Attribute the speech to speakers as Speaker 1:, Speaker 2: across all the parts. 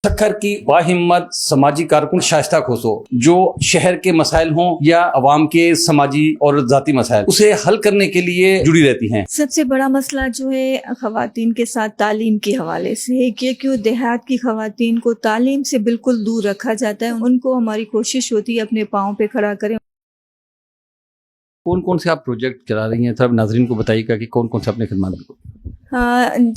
Speaker 1: سکھر کی باہمت سماجی کارکن شائستہ کھوسو جو شہر کے مسائل ہوں یا عوام کے سماجی اور ذاتی مسائل اسے حل کرنے کے لیے جڑی رہتی ہیں۔
Speaker 2: سب سے بڑا مسئلہ جو ہے خواتین کے ساتھ تعلیم کے حوالے سے ہے کہ کیوں دیہات کی خواتین کو تعلیم سے بالکل دور رکھا جاتا ہے۔ ان کو ہماری کوشش ہوتی ہے اپنے پاؤں پہ کھڑا کریں۔
Speaker 1: کون کون سے آپ پروجیکٹ چلا رہی ہیں؟ تھوڑا ناظرین کو بتائیے گا کہ کون کون سے اپنے خدمات کو۔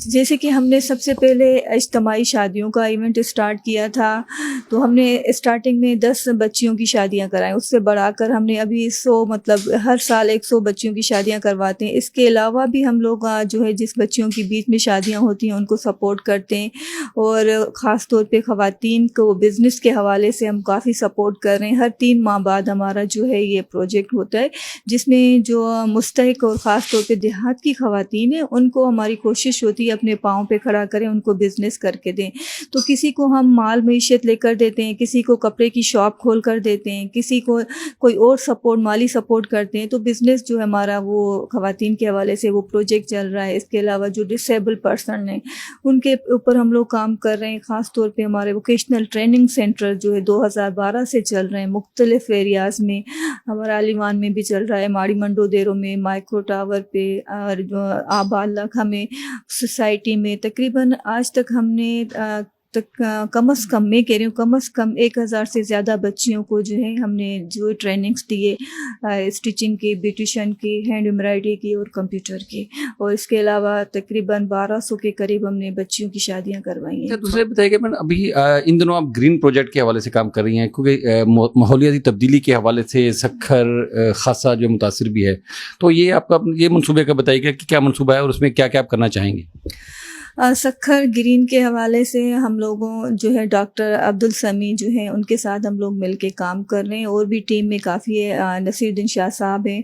Speaker 2: جیسے کہ ہم نے سب سے پہلے اجتماعی شادیوں کا ایونٹ اسٹارٹ کیا تھا، تو ہم نے اسٹارٹنگ میں 10 بچیوں کی شادیاں کرائیں، اس سے بڑھا کر ہم نے ابھی 100 مطلب ہر سال 100 بچیوں کی شادیاں کرواتے ہیں۔ اس کے علاوہ بھی ہم لوگ جو ہے جس بچیوں کی بیچ میں شادیاں ہوتی ہیں ان کو سپورٹ کرتے ہیں، اور خاص طور پہ خواتین کو بزنس کے حوالے سے ہم کافی سپورٹ کر رہے ہیں۔ ہر 3 ماہ بعد ہمارا جو ہے یہ پروجیکٹ ہوتا ہے جس میں جو مستحق اور خاص طور پہ دیہات کی خواتین ہیں ان کو ہماری کوشش ہوتی ہے اپنے پاؤں پہ کھڑا کریں، ان کو بزنس کر کے دیں۔ تو کسی کو ہم مال معیشت لے کر دیتے ہیں، کسی کو کپڑے کی شاپ کھول کر دیتے ہیں، کسی کو کوئی اور سپورٹ مالی سپورٹ کرتے ہیں۔ تو بزنس جو ہے ہمارا وہ خواتین کے حوالے سے وہ پروجیکٹ چل رہا ہے۔ اس کے علاوہ جو ڈسیبل پرسن ہیں ان کے اوپر ہم لوگ کام کر رہے ہیں، خاص طور پہ ہمارے ووکیشنل ٹریننگ سینٹر جو ہے 2012 سے چل رہے ہیں مختلف ایریاز میں، ہمارا علیوان میں بھی چل رہا ہے، ماڑی منڈو دیرو میں، مائکرو ٹاور پہ، اور جو آباد لکھا میں سوسائٹی میں تقریباً آج تک ہم نے کم از کم میں کہہ رہی ہوں کم از کم 1000 سے زیادہ بچیوں کو جو ہے ہم نے جو ٹریننگز دیے، اسٹیچنگ کی، بیوٹیشین کی، ہینڈ ایمبرائڈری کی اور کمپیوٹر کی، اور اس کے علاوہ تقریباً 1200 کے قریب ہم نے بچیوں کی شادیاں کروائی ہیں۔
Speaker 1: دوسرے بتائیے کہ ابھی ان دنوں آپ گرین پروجیکٹ کے حوالے سے کام کر رہی ہیں، کیونکہ ماحولیاتی تبدیلی کے حوالے سے سکھر خاصا جو متاثر بھی ہے، تو یہ آپ کا یہ منصوبے کا بتائیے کہ کیا منصوبہ ہے اور اس میں کیا کیا آپ کرنا چاہیں گے؟
Speaker 2: سکھر گرین کے حوالے سے ہم لوگوں جو ہے ڈاکٹر عبدالسمیع جو ہیں ان کے ساتھ ہم لوگ مل کے کام کر رہے ہیں، اور بھی ٹیم میں کافی نصیر الدین شاہ صاحب ہیں،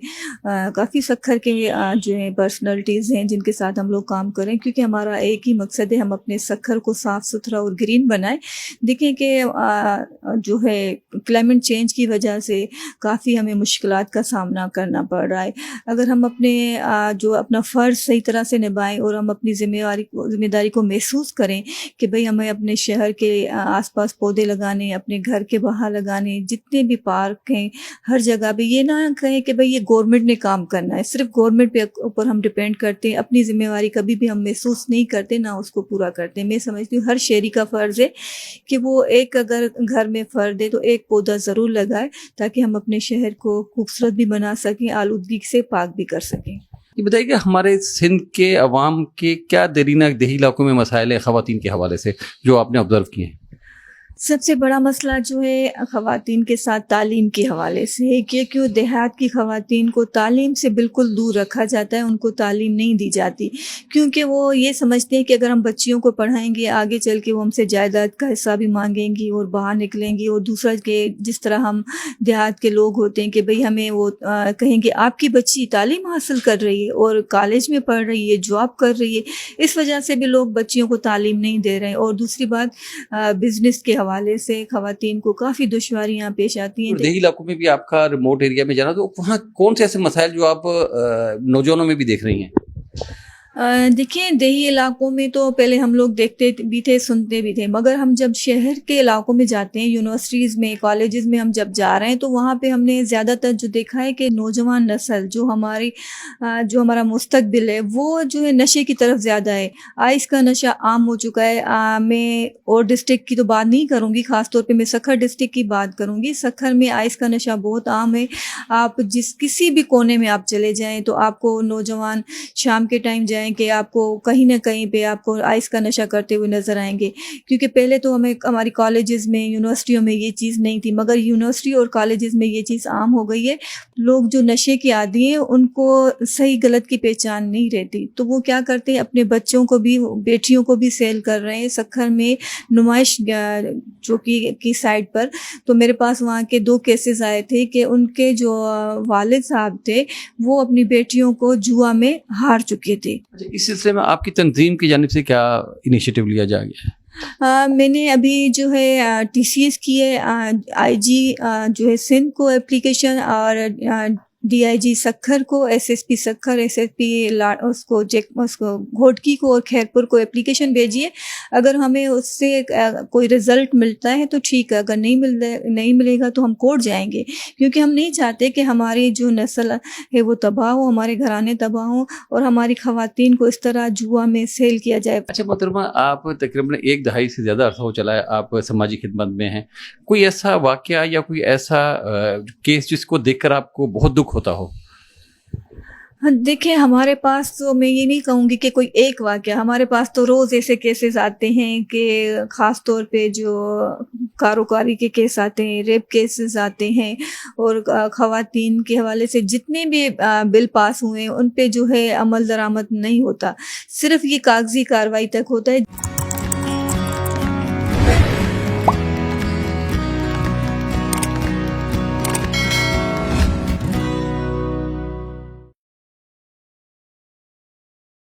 Speaker 2: کافی سکھر کے جو ہیں پرسنالٹیز ہیں جن کے ساتھ ہم لوگ کام کر رہے ہیں، کیونکہ ہمارا ایک ہی مقصد ہے ہم اپنے سکھر کو صاف ستھرا اور گرین بنائیں۔ دیکھیں کہ جو ہے کلائمیٹ چینج کی وجہ سے کافی ہمیں مشکلات کا سامنا کرنا پڑ رہا ہے۔ اگر ہم اپنے جو اپنا فرض صحیح طرح سے نبھائیں اور ہم اپنی ذمہ داری کو محسوس کریں کہ بھئی ہمیں اپنے شہر کے آس پاس پودے لگانے، اپنے گھر کے باہر لگانے، جتنے بھی پارک ہیں ہر جگہ بھی، یہ نہ کہیں کہ بھئی یہ گورنمنٹ نے کام کرنا ہے، صرف گورنمنٹ پہ اوپر ہم ڈیپینڈ کرتے ہیں، اپنی ذمہ داری کبھی بھی ہم محسوس نہیں کرتے، نہ اس کو پورا کرتے ہیں۔ میں سمجھتی ہوں ہر شہری کا فرض ہے کہ وہ ایک اگر گھر میں فرد ہے تو ایک پودا ضرور لگائے تاکہ ہم اپنے شہر کو خوبصورت بھی بنا سکیں، آلودگی سے پاک بھی کر سکیں۔
Speaker 1: یہ بتائیے کہ ہمارے سندھ کے عوام کے کیا دیرینہ دیہی علاقوں میں مسائل ہیں خواتین کے حوالے سے جو آپ نے آبزرو کیے ہیں؟
Speaker 2: سب سے بڑا مسئلہ جو ہے خواتین کے ساتھ تعلیم کے حوالے سے ہے کہ کیوں دیہات کی خواتین کو تعلیم سے بالکل دور رکھا جاتا ہے، ان کو تعلیم نہیں دی جاتی، کیونکہ وہ یہ سمجھتے ہیں کہ اگر ہم بچیوں کو پڑھائیں گے آگے چل کے وہ ہم سے جائیداد کا حصہ بھی مانگیں گی اور باہر نکلیں گی، اور دوسرا کہ جس طرح ہم دیہات کے لوگ ہوتے ہیں کہ بھئی ہمیں وہ کہیں گے آپ کی بچی تعلیم حاصل کر رہی ہے اور کالج میں پڑھ رہی ہے، جاب کر رہی ہے، اس وجہ سے بھی لوگ بچیوں کو تعلیم نہیں دے رہے ہیں۔ اور دوسری بات بزنس کے حوالے سے خواتین کو کافی دشواریاں پیش آتی ہیں۔
Speaker 1: دیہی علاقوں میں بھی آپ کا ریموٹ ایریا میں جانا، تو وہاں کون سے ایسے مسائل جو آپ نوجوانوں میں بھی دیکھ رہی ہیں؟
Speaker 2: دیکھیں دیہی علاقوں میں تو پہلے ہم لوگ دیکھتے بھی تھے، سنتے بھی تھے، مگر ہم جب شہر کے علاقوں میں جاتے ہیں، یونیورسٹیز میں، کالجز میں ہم جب جا رہے ہیں تو وہاں پہ ہم نے زیادہ تر جو دیکھا ہے کہ نوجوان نسل جو ہمارا مستقبل ہے وہ جو ہے نشے کی طرف زیادہ ہے۔ آئس کا نشہ عام ہو چکا ہے۔ میں اور ڈسٹرکٹ کی تو بات نہیں کروں گی، خاص طور پہ میں سکھر ڈسٹرکٹ کی بات کروں گی۔ سکھر میں آئس کا نشہ بہت عام ہے، آپ کسی بھی کونے میں آپ چلے جائیں تو آپ کو نوجوان شام کے ٹائم جائیں کہ آپ کو کہیں نہ کہیں پہ آپ کو آئس کا نشہ کرتے ہوئے نظر آئیں گے، کیونکہ پہلے تو ہماری کالجز میں، یونیورسٹیوں میں یہ چیز نہیں تھی، مگر یونیورسٹی اور کالجز میں یہ چیز عام ہو گئی ہے۔ لوگ جو نشے کے عادی ہیں ان کو صحیح غلط کی پہچان نہیں رہتی، تو وہ کیا کرتے ہیں اپنے بچوں کو بھی، بیٹیوں کو بھی سیل کر رہے ہیں۔ سکھر میں نمائش جو کی سائٹ پر تو میرے پاس وہاں کے 2 کیسز آئے تھے کہ ان کے جو والد صاحب تھے وہ اپنی بیٹیوں کو جوا میں ہار چکے تھے۔
Speaker 1: اس سلسلے میں آپ کی تنظیم کی جانب سے کیا انیشیٹو لیا جا گیا ہے؟
Speaker 2: میں نے ابھی جو ہے TCS کی ہے، IG جو ہے سندھ کو اپلیکیشن، اور DIG سکھر کو, SSP سکھر, SSP اس کو گھوٹکی کو اور خیرپور کو اپلیکیشن بھیجیے. اگر ہمیں اس سے کوئی رزلٹ ملتا ہے تو ٹھیک ہے, اگر نہیں ملے گا تو ہم کورٹ جائیں گے, کیونکہ ہم نہیں چاہتے کہ ہماری جو نسل ہے وہ تباہ ہو, ہمارے گھرانے تباہ ہوں اور ہماری خواتین کو اس طرح جوا میں سیل کیا جائے.
Speaker 1: اچھا محترمہ, آپ تقریباً 1 دہائی سے زیادہ عرصہ ہو چلا ہے آپ سماجی خدمت میں ہیں. کوئی ایسا واقعہ یا کوئی ایسا کیس جس کو دیکھ کر آپ کو بہت دکھ ہوتا ہو؟
Speaker 2: دیکھیں, ہمارے پاس تو میں یہ نہیں کہوں گی کہ کوئی ایک واقعہ, ہمارے پاس تو روز ایسے کیسز آتے ہیں کہ خاص طور پہ جو کاروکاری کے کیس آتے ہیں, ریپ کیسز آتے ہیں, اور خواتین کے حوالے سے جتنے بھی بل پاس ہوئے ہیں ان پہ جو ہے عمل درآمد نہیں ہوتا, صرف یہ کاغذی کارروائی تک ہوتا ہے.